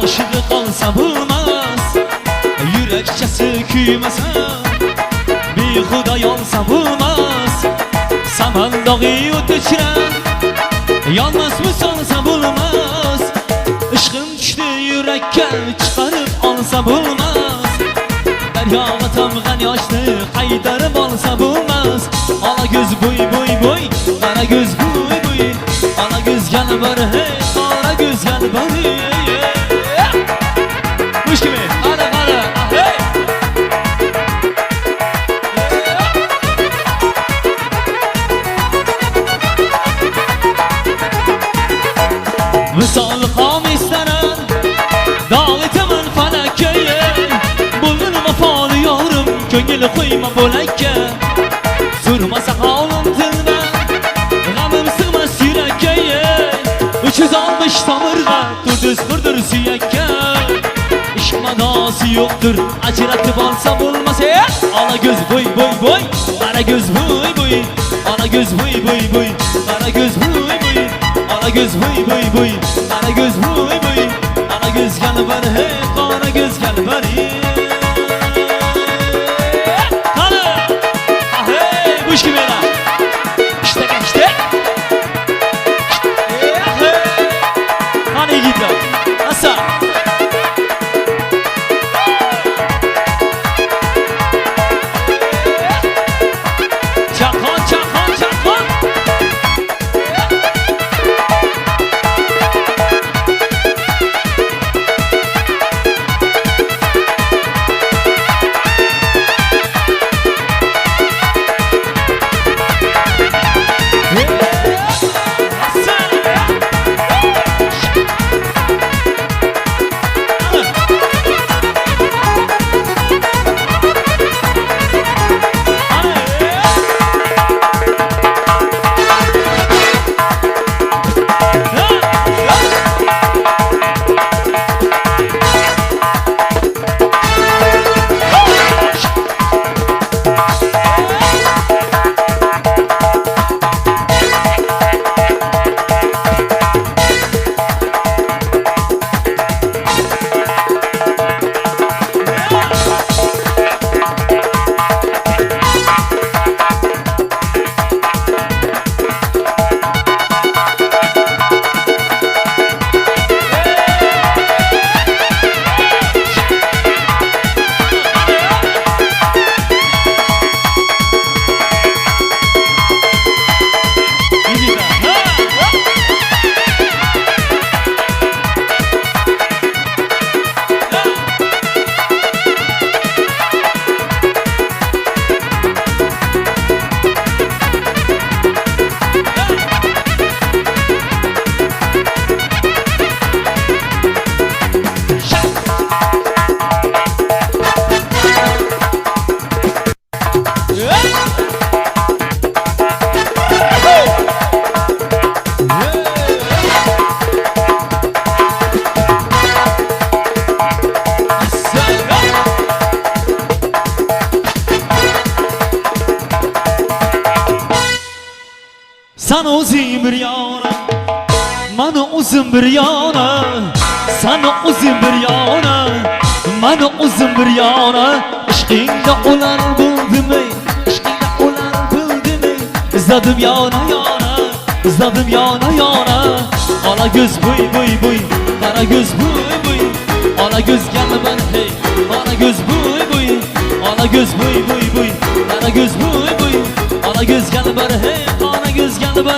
Aşığı kalsa bulmaz, yürekçe sökülmese, bir Xuday olsa bulmaz. Saman dağı ötüşren, yalnız mı solsa bulmaz. Işkın düştü yürekke, çıkarıp alsa bulmaz. Deryağa tamğan yaşlı, kaydarıp alsa bulmaz. Ala göz boy boy boy, kara göz boy boy. Ala göz gel bari hey, kara göz gel bari. Kuş gibi, hadi hadi, hey! Misal kamislerin, dağıtımın felekeyi. Bulun vefalı yavrum, köngül koyma bolekke. Sürmese havlum tilme, gamım sığmaz yürekkeye. 360 samırga, durdur süyekke. İşk manası yoktur, acıratıp alsa bulmaz. Ala göz boy boy boy, kara göz boy boy. Ala göz boy boy boy, kara göz boy boy. Ala göz boy boy boy, kara göz boy boy. Ala göz gel bari hey, kara göz gel bari. Hadi, ah hey, kuş gibi la. İşte geçti. Hani git lan, nasıl? Sana uzun bir yana, bana uzun bir yana. Sana uzun bir yana, bana uzun bir yana. İşkinde olan buldum ey, işkinde olan buldum ey. İzledim yana yana, izledim yana yana. Ala göz boy boy boy, kara göz boy boy. Ala göz gel bana hey, ala göz boy boy. Ala göz boy boy boy, kara göz boy boy. Ala göz gel bana hey, ala göz gel bana.